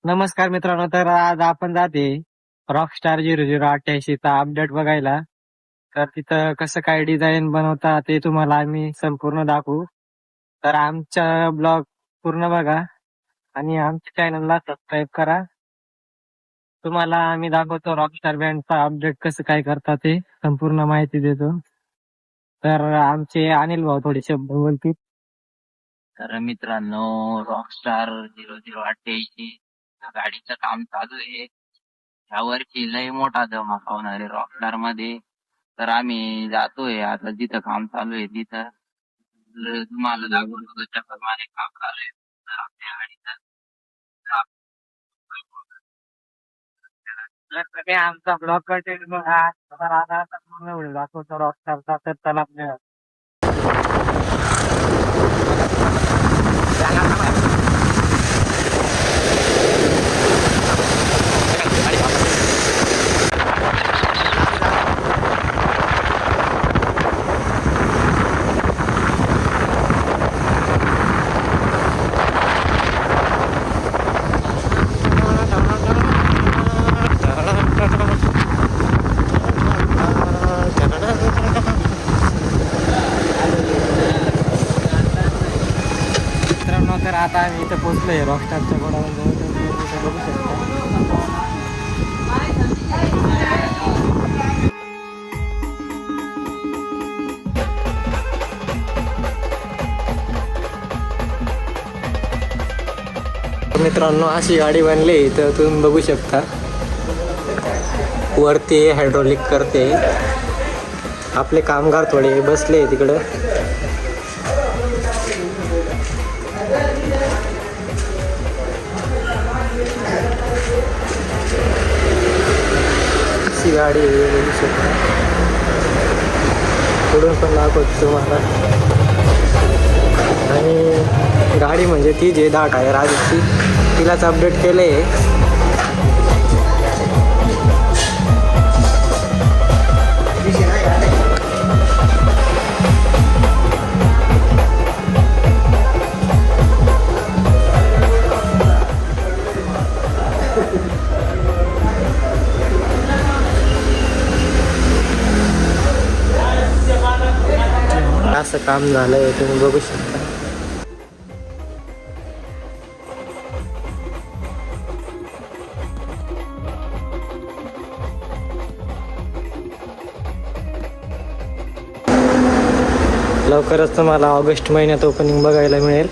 नमस्कार मित्रांनो, तर आज आपण जाते रॉकस्टार 0088 चा अपडेट बघायला. तर तिथं कसं काय डिझाईन बनवता ते तुम्हाला आम्ही संपूर्ण दाखवू. तर आमचा ब्लॉग पूर्ण बघा आणि आमच्या चॅनलला सबस्क्राईब करा. तुम्हाला आम्ही दाखवतो रॉकस्टार बँडचा अपडेट कसं काय करता ते संपूर्ण माहिती देतो. तर आमचे अनिल भाऊ थोडे शब्द बोलतील. तर मित्रांनो, रॉकस्टार 0088 गाडीचं काम चालू आहे. यावर्षी लय मोठा धमाका होणार आहे रॉकस्टार मध्ये. तर आम्ही जातोय आता जिथं काम चालू आहे तिथं. तुम्हाला दाखवतो त्याप्रमाणे काम चालू आहे. तर आपल्या गाडीचं जर तुम्ही आमचा ब्लॉग कंटिन्यू बघा तर आता पूर्ण व्हिडिओ दाखवतो रॉकस्टारचा. तर चला आपल्या मित्रांनो, तर आता आम्ही इथं पोहोचलोय रॉकस्टारच्या गोडाऊनजवळ. तर तुम्ही इथं बघू शकता. मित्रांनो, अशी गाडी बनली तर तुम्ही बघू शकता. वरती हायड्रोलिक करते. आपले कामगार थोडे बसले तिकडं. अशी गाडी आहे, बघू शकता. पुढून पण दाखवतो तुम्हाला. आणि गाडी म्हणजे ती जे 10 टायर आजची तिलाच अपडेट केले. असं काम झालंय, तुम्ही बघू शकता. लवकरच तुम्हाला ऑगस्ट महिन्यात ओपनिंग बघायला मिळेल.